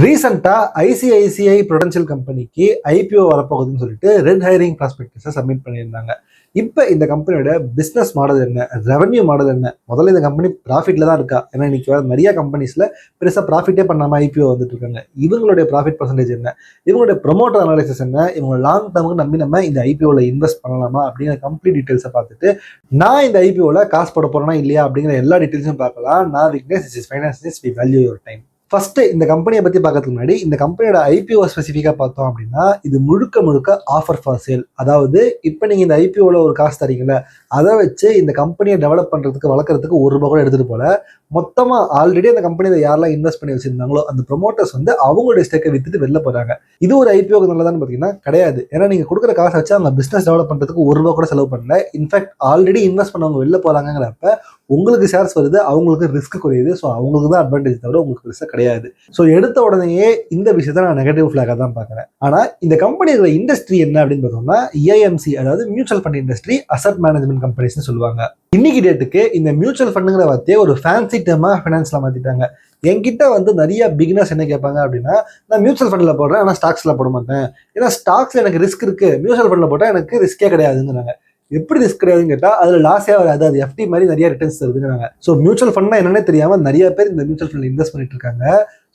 ரீசெண்டா ICICI Prudential கம்பெனிக்கு IPO வரப்போகுதுன்னு சொல்லிட்டு ரெட் ஹைரிங் ப்ராஸ்பெக்டஸை சப்மிட் பண்ணியிருந்தாங்க. இப்போ இந்த கம்பெனியோட பிஸ்னஸ் மாடல் என்ன, ரெவன்யூ மாடல் என்ன, முதல்ல இந்த கம்பெனி ப்ராஃபிட்ல தான் இருக்கா? ஏன்னா இன்னைக்கு வர நிறைய கம்பெனிஸ்ல பெருசாக ப்ராஃபிட்டே பண்ணாமல் ஐபிஓ வந்துட்டு இருக்காங்க. இவங்களுடைய ப்ராஃபிட் பர்சன்டேஜ் என்ன, இவங்களுடைய ப்ரொமோட்டர் அனாலிசிஸ் என்ன, இவங்க லாங் டேர்முக்கு நம்பி நம்ம இந்த ஐபிஓவில் இன்வெஸ்ட் பண்ணலாமா அப்படிங்கிற கம்ப்ளீட் டீட்டெயில்ஸை பார்த்துட்டு நான் இந்த ஐபிஓவில் காசு போட போறேன்னா இல்லையா அப்படிங்கிற எல்லா டீட்டெயில்ஸும் பார்க்கலாம். நான் Vignesh, this is finance, we value your time. First இந்த கம்பெனியை பத்தி பார்க்கறதுக்கு முன்னாடி இந்த கம்பெனியோட ஐபிஓ ஸ்பெசிஃபிக்கா பார்த்தோம் அப்படின்னா இது முழுக்க ஆஃபர் ஃபார் சேல். அதாவது இப்போ நீங்க இந்த ஐபிஓல ஒரு காசு தரீங்கல்ல, அதை வச்சு இந்த கம்பெனியை டெவலப் பண்றதுக்கு வளர்க்கறதுக்கு ₹1 கூட எடுத்துட்டு போல, மொத்தமா ஆல்ரெடி அந்த கம்பெனியில யாரெல்லாம் இன்வெஸ்ட் பண்ணி வச்சிருந்தாங்களோ அந்த ப்ரொமோட்டர்ஸ் வந்து அவங்களுடைய ஸ்டேக்கை வித்துட்டு வெளில போறாங்க. இது ஒரு ஐபிஓக்கு நல்லதான்னு பாத்தீங்கன்னா கிடையாது. ஏன்னா நீங்க கொடுக்குற காசை வச்சு அவங்க பிசினஸ் டெவலப் பண்றதுக்கு ₹1 கூட செலவு பண்ணல. இன்ஃபேக்ட் ஆல்ரெடி இன்வெஸ்ட் பண்ணவங்க வெளில போறாங்கிறப்ப உங்களுக்கு ஷேர்ஸ் வருது, அவங்களுக்கு ரிஸ்க் குறையுது. ஸோ அவங்களுக்கு தான் அட்வான்டேஜ் தவிர உங்களுக்கு ரிஸ்க் கிடையாது. ஸோ எடுத்த உடனேயே இந்த விஷயத்த நான் நெகட்டிவ் ஃபிளாக தான் பார்க்குறேன். ஆனால் இந்த கம்பெனியோட இண்டஸ்ட்ரி என்ன அப்படின்னு பார்த்தோம்னா ஏஎம்சி, அதாவது mutual fund industry, asset management கம்பெனிஸ்னு சொல்லுவாங்க. இன்னைக்கு டேட்டுக்கு இந்த மியூச்சுவல் ஃபண்டுங்கிற வார்த்தையை ஒரு ஃபேன்சி டேர்மா ஃபினான்ஸ்ல மாத்திட்டாங்க. என்கிட்ட வந்து நிறைய பிகினர்ஸ் என்ன கேட்பாங்க அப்படின்னா, நான் மியூச்சுவல் ஃபண்ட்ல போடுறேன் ஆனால் ஸ்டாக்ஸ்ல போட மாட்டேன், ஏன்னா ஸ்டாக்ஸ்ல எனக்கு ரிஸ்க் இருக்கு, மியூச்சுவல் ஃபண்ட்ல போட்டால் எனக்கு ரிஸ்கே கிடையாதுங்கிறாங்க. எப்படி ரிஸ்க் கிடையாதுன்னு கேட்டால் அதுல லாஸே வராது, அது எஃப்டி மாதிரி நிறைய ரிட்டர்ன்ஸ் தருதுங்கிறாங்க. ஸோ மியூச்சுவல் ஃபண்ட்னா என்னன்னே தெரியாம நிறைய பேர் இந்த மியூச்சுவல் ஃபண்ட்ல இன்வெஸ்ட் பண்ணிட்டு இருக்காங்க.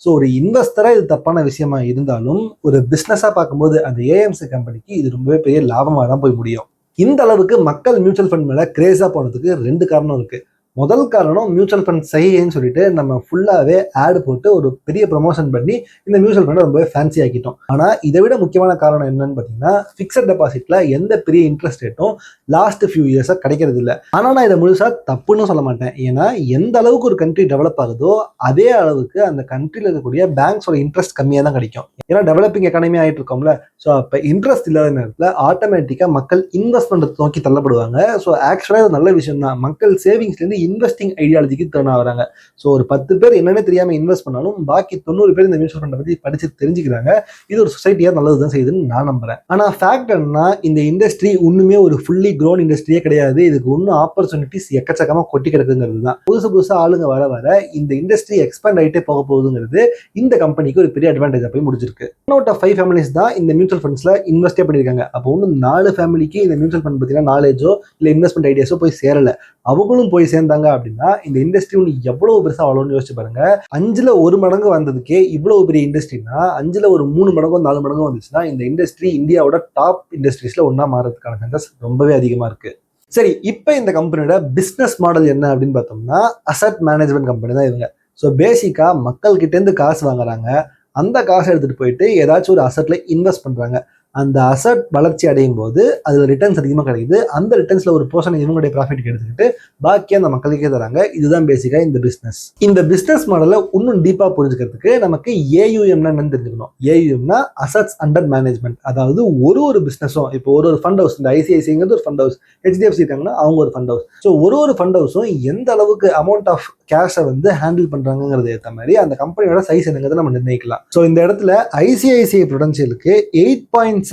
ஸோ ஒரு இன்வெஸ்டரா இது தப்பான விஷயமா இருந்தாலும் ஒரு பிசினஸா பார்க்கும்போது அந்த ஏஎம்சி கம்பெனிக்கு இது ரொம்பவே பெரிய லாபமாக தான் போய் முடியும். இந்த அளவுக்கு மக்கள் மியூச்சுவல் ஃபண்ட் மேல கிரேஸா போனதுக்கு 2 காரணம் இருக்கு. முதல் காரணம் மியூச்சுவல் ஃபண்ட் செய்யன்னு சொல்லிட்டு நம்ம ஃபுல்லாவே ஆட் போட்டு ஒரு பெரிய ப்ரொமோஷன் பண்ணி இந்த மியூச்சுவல் ஃபண்டை ரொம்பவே ஃபேன்சி ஆக்கிட்டோம். ஆனா இதை விட முக்கியமான காரணம் என்னன்னு பாத்தீங்கன்னா, பிக்சட் டெபாசிட்ல எந்த பெரிய இன்ட்ரெஸ்ட் ரேட்டும் லாஸ்ட் ஃபியூ இயர்ஸா கிடைக்கிறது இல்லை. ஆனா நான் இதை முழுசா தப்புன்னு சொல்ல மாட்டேன். ஏன்னா எந்த அளவுக்கு ஒரு கண்ட்ரி டெவலப் ஆகுதோ அதே அளவுக்கு அந்த கண்ட்ரில இருக்கக்கூடிய பேங்க்ஸோட இன்ட்ரெஸ்ட் கம்மியா தான் கிடைக்கும். ஏன்னா டெவலப்பிங் எக்கானமி ஆயிட்டு இருக்கோம்ல. ஸோ அப்ப இன்ட்ரெஸ்ட் இல்லாத நேரத்தில் ஆட்டோமேட்டிக்கா மக்கள் இன்வெஸ்ட்மெண்ட் நோக்கி தள்ளப்படுவாங்க. ஸோ ஆக்சுவலா இது நல்ல விஷயம் தான். மக்கள் சேவிங்ஸ்ல இருந்து இன்வெஸ்டிங் ஐடியாலஜிக்கு டர்ன் ஆகுறாங்க. ஸோ ஒரு 10 பேர் என்னன்னு தெரியாம இன்வெஸ்ட் பண்ணாலும் பாக்கி 90 பேர் இந்த மியூச்சுவல் ஃபண்டை பத்தி படிச்சு தெரிஞ்சுக்கிறாங்க. இது ஒரு சொசைட்டியா நல்லதுதான் செய்யுதுன்னு நான் நம்புறேன். ஆனா ஃபேக்ட் என்ன, இந்த இண்டஸ்ட்ரி ஒண்ணுமே ஒரு ஃபுல்லி க்ரோன் இண்டஸ்ட்ரியே கிடையாது. இதுக்கு ஒன்னும் ஆப்பர்ச்சுனிட்டிஸ் எக்கச்சக்கமா கொட்டி கிடக்குங்கிறது தான். புதுசா ஆளுங்க வர வர இந்த இண்டஸ்ட்ரி எக்ஸ்பேண்ட் ஆகிட்டே போக போகுதுங்கிறது இந்த கம்பெனிக்கு ஒரு பெரிய அட்வான்டேஜா போய் முடிஞ்சிருக்கு. 1 out of 5 ஃபேமிலிஸ் தான் இந்த மியூச்சுவல் ஃபண்ட்ஸ்ல இன்வெஸ்டே பண்ணிருக்காங்க. அப்போ ஒன்னும் 4 ஃபேமிலிக்கு இந்த மியூச்சுவல் ஃபண்ட் பத்தின நாலேஜோ இல்ல இன்வெஸ்ட்மெண்ட் ஐடியாஸோ போய் சேரல. அவங்களும் போய் சேர்ந்தாங்க அப்படின்னா இந்த இண்டஸ்ட்ரி ஒன்று எவ்வளவு பெருசா வளரும்னு யோசிச்சு பாருங்க. 5ல் 1 மடங்கு வந்ததுக்கே இவ்வளவு பெரிய இண்டஸ்ட்ரினா 5ல் ஒரு 3 மடங்கோ 4 மடங்கோ வந்துச்சுன்னா இந்த இண்டஸ்ட்ரி இந்தியாவோட டாப் இண்டஸ்ட்ரீஸ்ல ஒன்னா மாறதுக்கான சான்சஸ் ரொம்பவே அதிகமா இருக்கு. சரி, இப்போ இந்த கம்பெனியோட பிசினஸ் மாடல் என்ன அப்படின்னு பார்த்தோம்னா அசட் மேனேஜ்மெண்ட் கம்பெனி தான் இவங்க. ஸோ பேசிக்கா மக்கள் கிட்ட இருந்து காசு வாங்குறாங்க, அந்த காசை எடுத்துட்டு போயிட்டு ஏதாச்சும் ஒரு அசட்ல இன்வெஸ்ட் பண்றாங்க. அந்த அசட் வளர்ச்சி அடையும் போது அதுல ரிட்டர்ன்ஸ் அதிகமாக கிடைக்குது. அந்த ரிட்டர்ன்ஸ்ல ஒரு போர்ஷன் இவங்களுடைய ப்ராஃபிட் எடுத்துக்கிட்டு பாக்கி அந்த மக்களுக்கே தராங்க. இதுதான் பேசிக்கா இந்த பிசினஸ். இந்த பிசினஸ் மாடலை இன்னும் டீப்பா புரிஞ்சுக்கிறதுக்கு நமக்கு ஏயுஎம்னா என்னன்னு தெரிஞ்சுக்கணும். ஏயுஎம்னா அசட்ஸ் அண்டர் மேனேஜ்மெண்ட். அதாவது ஒரு பிசினஸும், இப்போ ஒரு ஃபண்ட் ஹவுஸ், இந்த ஐசிஐசிங்கிறது ஒரு ஃபண்ட் ஹவுஸ், ஹெச்டிஎஃப்சி இருக்காங்கன்னா அவங்க ஒரு ஃபண்ட் ஹவுஸ். ஸோ ஒரு ஃபண்ட் ஹவுஸும் எந்த அளவுக்கு அமௌண்ட் ஆஃப் கேஷை வந்து ஹேண்டில் பண்றாங்கிறது ஏற்ற மாதிரி அந்த கம்பெனியோட சைஸ் என்னங்கிறத நம்ம நிர்ணயிக்கலாம். ஸோ இந்த இடத்துல ஐசிஐசிஐ ப்ரூடென்ஷியலுக்கு 8.7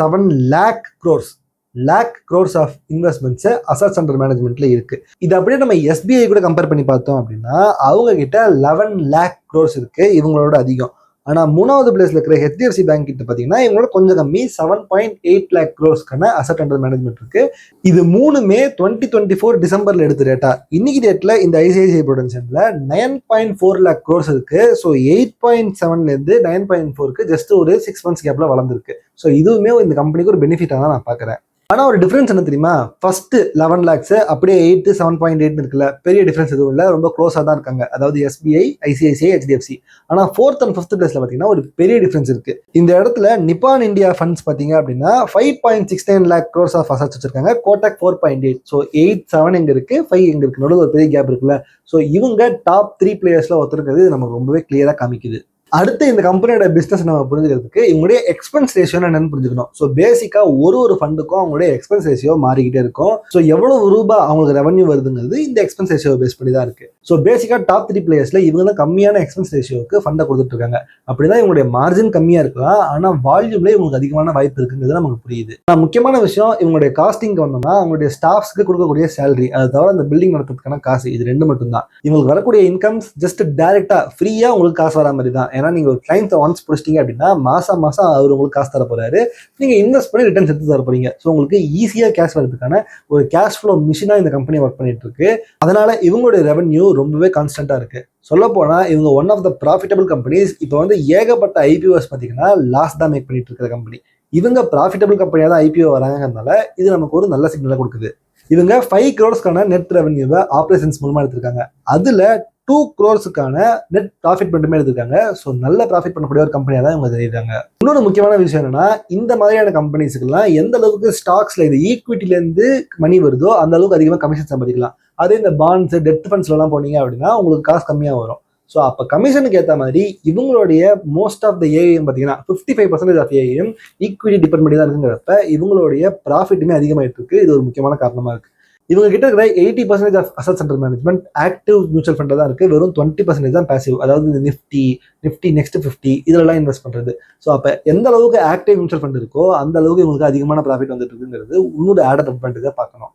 lakh crores of investments assets under மேனேஜ்மெண்ட்ல இருக்கு. இது அப்படியே நம்ம எஸ்பிஐ கூட கம்பேர் பண்ணி பார்த்தோம் அப்படின்னா அவங்க கிட்ட 11 lakh crores இருக்கு, இவங்களோட அதிகம். ஆனா 3வது பிளேஸ்ல இருக்கிற ஹெச்டிஎஃப்சி பேங்க் கிட்ட பாத்தீங்கன்னா இவங்களோட கொஞ்சம் கம்மி, 7.8 lakh crores asset under management இருக்கு. இது 3மே 2024 டிசம்பர்ல எடுத்த டேட்டா. இன்னைக்கு டேட்ல இந்த ஐசிஐசிஐ ப்ரூடென்ஷியல்ல 9.4 lakh crores இருக்கு. ஸோ 8.7ல இருந்து 9.4க்கு ஜஸ்ட் ஒரு 6 months கேப்ல வளர்ந்துருக்கு. ஸோ இதுவுமே இந்த கம்பெனிக்கு ஒரு பெனிஃபிட்டா தான் நான் பாக்குறேன். ஆனா ஒரு டிஃபரன்ஸ் என்ன தெரியுமா, ஃபர்ஸ்ட் 11 lakhs அப்படியே 8 7.8 இருக்குல்ல, பெரிய டிஃபரன்ஸ் எதுவும் இல்லை, ரொம்ப க்ளோஸா தான் இருக்காங்க. அதாவது எஸ்பிஐ, ஐசிஐசிஐ, ஹெச்டிஎஃப்சி. ஆனா 4th and 5th பிளேஸ்ல பாத்தீங்கன்னா ஒரு பெரிய டிஃபரன்ஸ் இருக்கு. இந்த இடத்துல நிப்பான் இந்தியா ஃபண்ட்ஸ் பாத்தீங்க அப்படின்னா 5.69 lakh crores ஆஃப் அசட்ஸ் வச்சிருக்காங்க. கோட்டக் 4.8. ஸோ 8 7 எங்க இருக்கு, 5 எங்க இருக்கு, நடுவில் ஒரு பெரிய கேப் இருக்குல்ல. ஸோ இவங்க டாப் 3 பிளேயர்ஸ்ல ஒருத்தருக்கிறது நமக்கு ரொம்பவே கிளியரா காமிக்குது. அடுத்து இந்த கம்பெனியோட பிசினஸ் நம்ம புரிஞ்சுக்கிறதுக்கு இவங்களுடைய எக்ஸ்பென்ஸ் ரேஷியோ என்னன்னு புரிஞ்சுக்கணும். ஸோ பேசிக்கா ஒரு ஃபண்டுக்கும் அவங்களுடைய எக்ஸ்பென்ஸ் ரேஷியோ மாறிக்கிட்டே இருக்கும். ஸோ எவ்வளவு ரூபாய் அவங்களுக்கு ரெவன்யூ வருதுங்கிறது இந்த எக்ஸ்பென்ஸ் ரேஷியோ பேஸ் பண்ணி தான் இருக்கு. ஸோ பேசிக்கா டாப் 3 பிளேயர்ஸ்ல இவங்க தான் கம்மியான எக்ஸ்பென்ஸ் ரேஷியோக்கு ஃபண்டை கொடுத்துட்டு இருக்காங்க. அப்படிதான் இவங்களுடைய மார்ஜின் கம்மியா இருக்கலாம், ஆனா வால்யூம்ல இவங்களுக்கு அதிகமான வாய்ப்பு இருக்குங்கிறது நமக்கு புரியுது. முக்கியமான விஷயம், இவங்களுடைய காஸ்டிங் வந்தோம்னா அவங்களுடைய ஸ்டாஃப்ஸ்க்கு கொடுக்கக்கூடிய சேலரி, அது தவிர அந்த பில்டிங் நடத்துறதுக்கான காசு, இது 2 மட்டும் தான். இவங்களுக்கு வரக்கூடிய இன்கம்ஸ் ஜஸ்ட் டைரக்டா ஃப்ரீயா உங்களுக்கு காசு வர மாதிரி தான். ஏன்னா நீங்கள் ஒரு கிளைண்ட்டை ஒன்ஸ் பிடிச்சிட்டீங்க அப்படின்னா மாதம் அவர் உங்களுக்கு காசு தர போகிறாரு, நீங்கள் இன்வெஸ்ட் பண்ணி ரிட்டர்ன்ஸ் எடுத்து தர போகிறீங்க. ஸோ உங்களுக்கு ஈஸியாக கேஷ் வரதுக்கான ஒரு கேஷ் ஃப்ளோ மிஷினாக இந்த கம்பெனி ஒர்க் பண்ணிட்டு இருக்கு. அதனால இவங்களுடைய ரெவன்யூ ரொம்பவே கான்ஸ்டன்ட்டாக இருக்கு. சொல்லப்போனால் இவங்க one of the profitable companies. இப்போ வந்து ஏகப்பட்ட ஐபிஓஸ் பார்த்தீங்கன்னா லாஸ் தான் மேக் பண்ணிட்டு இருக்கிற கம்பெனி. இவங்க ப்ராஃபிட்டபிள் கம்பெனியாக தான் ஐபிஓ வராங்கனால இது நமக்கு ஒரு நல்ல சிக்னலை கொடுக்குது. இவங்க 5 crores நெட் ரெவன்யூவை ஆப்ரேஷன்ஸ் மூலமா எடுத்திருக்காங்க. அதுல 2 crores நெட் ப்ராஃபிட் மட்டுமே எடுத்திருக்காங்க. ஸோ நல்ல ப்ராஃபிட் பண்ணக்கூடிய ஒரு கம்பெனியாக தான் இவங்க தெரியுறாங்க. இன்னொரு முக்கியமான விஷயம் என்னன்னா, இந்த மாதிரியான கம்பெனிஸுக்கெல்லாம் எந்த அளவுக்கு ஸ்டாக்ஸ்ல இது ஈக்விட்டிலேருந்து மணி வருதோ அந்த அளவுக்கு அதிகமாக கமிஷன் சம்பாதிக்கலாம். அதே இந்த பாண்ட்ஸ் டெட் ஃபண்ட்ஸ்லாம் போனீங்க அப்படின்னா உங்களுக்கு காசு கம்மியாக வரும். ஸோ அப்போ கமிஷனுக்கு ஏற்ற மாதிரி இவங்களுடைய மோஸ்ட் ஆஃப் த ஏஎம் பார்த்தீங்கன்னா 55% ஆஃப் ஏஎம் ஈக்விட்டி டிபெண்ட் பண்ணி தான் இருக்குங்கிறப்ப இவங்களுடைய ப்ராஃபிட்டுமே அதிகமாகிட்டு இருக்கு. இது ஒரு முக்கியமான காரணமாக இருக்குது. இவங்க கிட்ட இருக்கிற 80% of assets under management active mutual fund தான் இருக்குது. வெறும் 20% தான் பேசிவ், அதாவது இந்த நிஃப்டி நெக்ஸ்ட் 50 இதெல்லாம் இன்வெஸ்ட் பண்ணுறது. ஸோ அப்போ எந்த அளவுக்கு ஆக்டிவ் மியூச்சுவல் ஃபண்ட் இருக்கோ அந்த அளவுக்கு இவங்களுக்கு அதிகமான ப்ராஃபிட் வந்துட்டு இருக்குங்கிறது இன்னொரு ஆடட் அட்வான்டேஜாக பார்க்கணும்.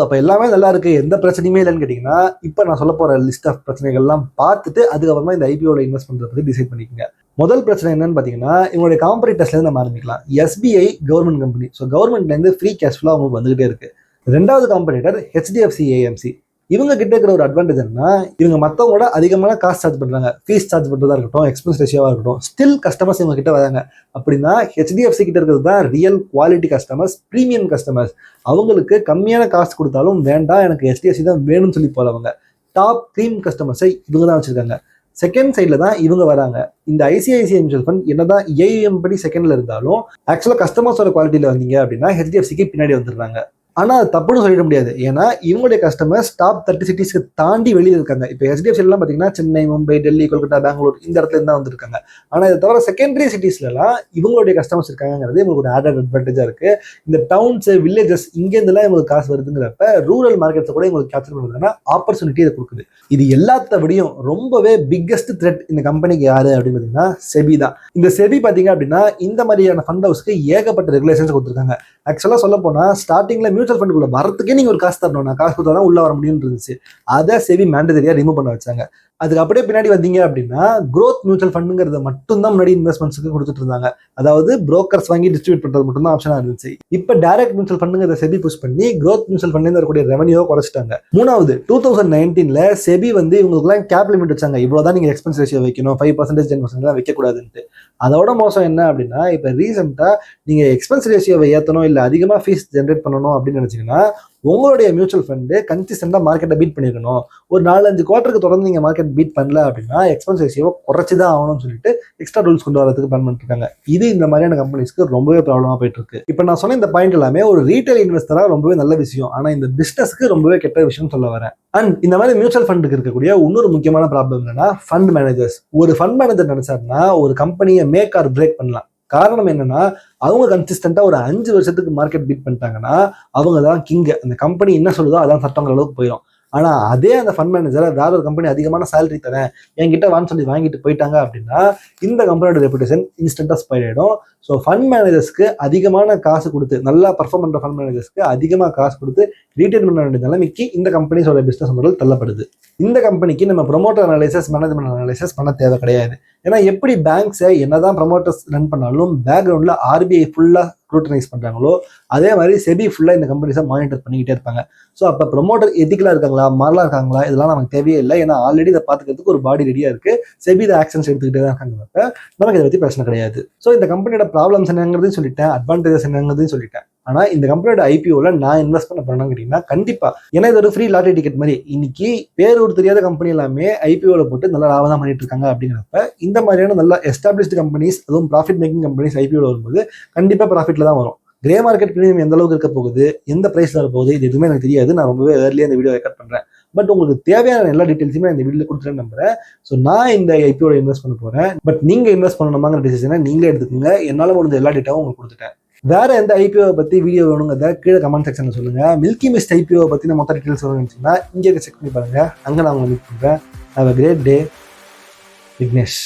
அப்போ எல்லாமே நல்லா இருக்கு, எந்த பிரச்சனையுமே இல்லைன்னு கேட்டிங்கன்னா, இப்போ நான் சொல்ல போகிற லிஸ்ட் ஆஃப் பிரச்சனைகள்லாம் பார்த்துட்டு அதுக்கப்புறமா இந்த ஐபிஓவில் இன்வெஸ்ட் பண்ணுறத பற்றி டிசைட் பண்ணிக்கோங்க. முதல் பிரச்சனை என்னன்னு பார்த்தீங்கன்னா, இவங்களுடைய காம்படிட்டர்ஸ்லேருந்து நம்ம ஆரம்பிக்கலாம். SBI government company. ஸோ கவர்மெண்ட்லேருந்து ஃப்ரீ கேஷ் ஃப்ளோ அவங்களுக்கு வந்துகிட்டே இருக்கு. ரெண்டாவது காம்படிட்டர் ஹெச்டிஎஃப்சி ஏஎம்சி. இவங்க கிட்ட இருக்கிற ஒரு அட்வான்டேஜ் என்னன்னா, இவங்க மற்றவங்களோட அதிகமான காசு சார்ஜ் பண்ணுறாங்க. ஃபீஸ் சார்ஜ் பண்ணுறதா இருக்கட்டும், எக்ஸ்பென்ஸ் ரேஷியோவாக இருக்கட்டும், ஸ்டில் கஸ்டமர்ஸ் இவங்க கிட்ட வராங்க. அப்படின்னா ஹெச்டிஎஃப்சி கிட்ட இருக்கிறது தான் real quality customers, premium customers. அவங்களுக்கு கம்மியான காசு கொடுத்தாலும் வேண்டாம், எனக்கு ஹெச்டிஎஃப்சி தான் வேணும்னு சொல்லி போகிறவங்க டாப் க்ரீம் கஸ்டமர்ஸை இவங்க தான் வச்சிருக்காங்க. செகண்ட் சைடில் தான் இவங்க வராங்க. இந்த ஐசிஐசிஐ மியூச்சுவல் ஃபண்ட் என்னதான் ஏஎம் படி செகண்ட்ல இருந்தாலும் ஆக்சுவலாக கஸ்டமர்ஸோட குவாலிட்டியில் வந்தீங்க அப்படின்னா ஹெச்டிஎஃப்சிக்கு பின்னாடி வந்துடுறாங்க. ஆனால் அது தப்புன்னு சொல்லிட முடியாது. ஏன்னா இவங்களுடைய கஸ்டமர்ஸ் டாப் 30 சிட்டிஸ்க்கு தாண்டி வெளியில் இருக்காங்க. இப்போ ஹெச்டிஎஃப்சிலாம் பார்த்தீங்கன்னா சென்னை, மும்பை, டெல்லி, கொல்கத்தா, பெங்களூர் இந்த இடத்துல இருந்தால் வந்திருக்காங்க. ஆனால் இதை தவிர செகண்டரி சிட்டிஸ்லாம் இவங்களுடைய கஸ்டமர்ஸ் இருக்காங்கிறது இவங்களுக்கு ஒரு ஆடட் அட்வான்டேஜாக இருக்குது. இந்த டவுன்ஸ், வில்லேஜஸ் இங்கேருந்துலாம் இவங்களுக்கு காசு வருதுங்கிறப்ப ரூரல் மார்க்கெட்ஸை கூட இவங்களுக்கு கேப்சர் பண்ணுறதுனா ஆப்பர்ச்சுனிட்டி இதை கொடுக்குது. இது எல்லாத்த விடையும் ரொம்பவே பிக்கஸ்ட் த்ரெட் இந்த கம்பெனிக்கு யாரு அப்படின்னு பார்த்தீங்கன்னா செபி தான். இந்த செபி பார்த்தீங்க அப்படின்னா இந்த மாதிரியான ஃபண்ட் ஹவுஸ்க்கு ஏகப்பட்ட ரெகுலேஷன்ஸ் கொடுத்துருக்காங்க. ஆக்சுவலாக சொல்ல போனால் ஸ்டார்டிங்கில் மியூச்சுவல் ஃபண்டுக்குள்ள வரத்துக்கே நீங்கள் ஒரு காசு தரணும், நான் காசு கொடுத்தா தான் உள்ள வர முடியும்னு இருந்துச்சு. அதை செபி மேண்டேட்டரியாக ரிமூவ் பண்ண வச்சாங்க. அதுக்கு அப்படியே பின்னாடி வந்தீங்க அப்படின்னா க்ரோத் மியூச்சுவல் ஃபண்டுங்கிறத மட்டும்தான் முன்னாடி இன்வெஸ்ட்மெண்ட்ஸுக்கு கொடுத்துட்டு இருந்தாங்க. அதாவது புரோக்கர்ஸ் வாங்கி டிஸ்ட்ரிபியூட் பண்ணுறது மட்டும்தான் ஆப்ஷனாக இருந்துச்சு. இப்போ டைரக்ட் மியூச்சுவல் ஃபண்டுங்கிறத செபி புஷ் பண்ணி க்ரோத் மியூச்சுவல் ஃபண்ட்லேருந்து வரக்கூடிய ரெவன்யூவை குறைச்சிட்டாங்க. மூணாவது 2019 செபி வந்து இவங்களுக்குலாம் கேப் லிமிட் வச்சாங்க. இவ்வளோதான் நீங்கள் எக்ஸ்பென்ஸ் ரேஷியோ வைக்கணும், 5% 10% வைக்கக்கூடாதுன்ட்டு. அதோட மோசம் என்ன அப்படின்னா, இப்போ ரீசெண்டாக நீங்கள் எக்ஸ்பென்ஸ் ரேஷியோவை ஏற்றணும் இல்லை அதிகமாக ஃபீஸ் ஜென்ரேட் பண்ணணும் அப்படின்னு நினச்சிங்கன்னா உங்களுடைய மியூச்சுவல் ஃபண்டு கன்சிஸ்டண்டாக மார்க்கெட்டை பீட் பண்ணியிருக்கணும். ஒரு 4-5 குவார்ட்டருக்கு தொடர்ந்து நீங்கள் மார்க்கெட் பீட் பண்ணல அப்படின்னா எக்ஸ்பென்ஸ் ரேஷியோவை குறைச்சி தான் ஆகணும்னு சொல்லிட்டு எக்ஸ்ட்ரா ரூல்ஸ் கொண்டு வரதுக்கு பிளான் பண்ணிருக்காங்க. இது இந்த மாதிரியான கம்பெனிஸ்க்கு ரொம்பவே ப்ராப்ளமாக போயிட்டு இருக்கு. இப்போ நான் சொன்ன இந்த பாயிண்ட் எல்லாமே ஒரு ரீட்டைல் இன்வெஸ்டராக ரொம்பவே நல்ல விஷயம். ஆனால் இந்த பிஸ்னஸ்க்கு ரொம்பவே கெட்ட விஷயம் சொல்ல வரேன். அண்ட் இந்த மாதிரி மியூச்சுவல் ஃபண்டுக்கு இருக்கக்கூடிய இன்னொரு முக்கியமான ப்ராப்ளம் என்னன்னா, ஃபண்ட் மேனேஜர்ஸ். ஒரு ஃபண்ட் மேனேஜர் நினைச்சாருன்னா ஒரு கம்பெனியை மேக் ஆர் பிரேக் பண்ணலாம். காரணம் என்னன்னா, அவங்க கன்சிஸ்டண்டா ஒரு 5 வருஷத்துக்கு மார்க்கெட் பீட் பண்ணிட்டாங்கன்னா அவங்க தான் கிங். அந்த கம்பெனி என்ன சொல்லுதோ அதான் சட்டங்கிற அளவுக்கு போயிடும். ஆனா அதே அந்த ஃபண்ட் மேனேஜரை வேற ஒரு கம்பெனி அதிகமான சேலரி தரேன் என்கிட்ட வான்னு சொல்லி வாங்கிட்டு போயிட்டாங்க அப்படின்னா இந்த கம்பெனியோட ரெப்புடேஷன் இன்ஸ்டன்டா ஸ்பாயில் ஆயிடும். ஸோ ஃபண்ட் மேனேஜர்ஸ்க்கு அதிகமான காசு கொடுத்து, நல்லா பர்ஃபார்ம் பண்ற ஃபண்ட் மேனேஜர்ஸ்க்கு அதிகமாக காசு கொடுத்து ரீட்டைல் பண்ண வேண்டிய நிலைமைக்கு இந்த கம்பெனிஸோட பிசினஸ் மாடல் தள்ளப்படுது. இந்த கம்பெனிக்கு நம்ம ப்ரொமோட்டர் அனாலிசிஸ், மேனேஜ்மெண்ட் அனாலிசிஸ் பண்ண தேவை கிடையாது. ஏன்னா எப்படி பேங்க்ஸை என்னதான் ப்ரொமோட்டர்ஸ் ரன் பண்ணாலும் பேக்ரவுண்ட்ல ஆர்பிஐ ஃபுல்லா ஸ்க்ரூட்டனைஸ் பண்றாங்களோ அதே மாதிரி செபி ஃபுல்லா இந்த கம்பெனிஸை மானிட்டர் பண்ணிக்கிட்டே இருப்பாங்க. ஸோ அப்போ ப்ரொமோட்டர் எத்திக்கலா இருக்காங்களா, மாறலா இருக்காங்களா, இதெல்லாம் நமக்கு தேவையே இல்லை. ஏன்னா ஆல்ரெடி இதை பார்த்துக்கிறதுக்கு ஒரு பாடி ரெடியா இருக்கு. செபி இதை ஆக்ஷன்ஸ் எடுத்துக்கிட்டே தான் இருக்காங்க. நமக்கு இதை பத்தி பிரச்சனை கிடையாது. ஸோ இந்த கம்பெனியோட ப்ராப்ளம்ஸ் என்னங்கிறதையும் சொல்லிட்டேன், அட்வான்டேஜஸ் என்னங்கிறதையும் சொல்லிட்டேன். ஆனால் இந்த கம்பெனியோட ஐபிஓவில் நான் இன்வெஸ்ட் பண்ண போறேன்னு கேட்டீங்கன்னா கண்டிப்பா, ஏன்னா இது ஒரு ஃப்ரீ லாட்டரி டிக்கெட் மாதிரி. இன்னைக்கு பேரூர் தெரியாத கம்பெனி எல்லாமே ஐபிஓவில் போட்டு நல்லா லாபம் தான் பண்ணிட்டு இருக்காங்க. அப்படிங்கிறப்ப இந்த மாதிரியான நல்ல எஸ்டாப்ளிஷ்டு கம்பெனிஸ், அதுவும் ப்ராஃபிட் மேக்கிங் கம்பெனிஸ் ஐபிஓவில் வரும்போது கண்டிப்பா ப்ராஃபிட்ல தான் வரும். கிரே மார்க்கெட் பிரீமியம் எந்த அளவுக்கு இருக்க போகுது, எந்த பிரைஸ்ல வர போகுது, இது எதுவுமே எனக்கு தெரியாது. நான் ரொம்பவே ஏர்லியாக இந்த வீடியோ ரெக்கார்ட் பண்றேன். பட் உங்களுக்கு தேவையான எல்லா டீட்டெயில்ஸுமே இந்த வீடியோல கொடுத்துட்டேன்னு நம்புறேன். ஸோ நான் இந்த ஐபிஓட இன்வெஸ்ட் பண்ண போறேன். பட் நீங்க இன்வெஸ்ட் பண்ணணுமாங்கிற டிசிஷனை நீங்களே எடுத்துக்கோங்க. என்னால் முடிஞ்ச எல்லா டேட்டாவும் உங்களுக்கு கொடுத்துட்டேன். வேற எந்த ஐபிஓவை பத்தி வீடியோ வேணுங்கிறத கீழே கமெண்ட் செக்ஷன்ல சொல்லுங்க. மில்கி மிஸ்ட் ஐபிஓ பத்தி மொத்த டீட்டெயில்ஸ் வேணும்னு இங்கே செக் பண்ணி பாருங்க. அங்கே நான் உங்களை மீட் பண்றேன். Have a great day. Vignesh.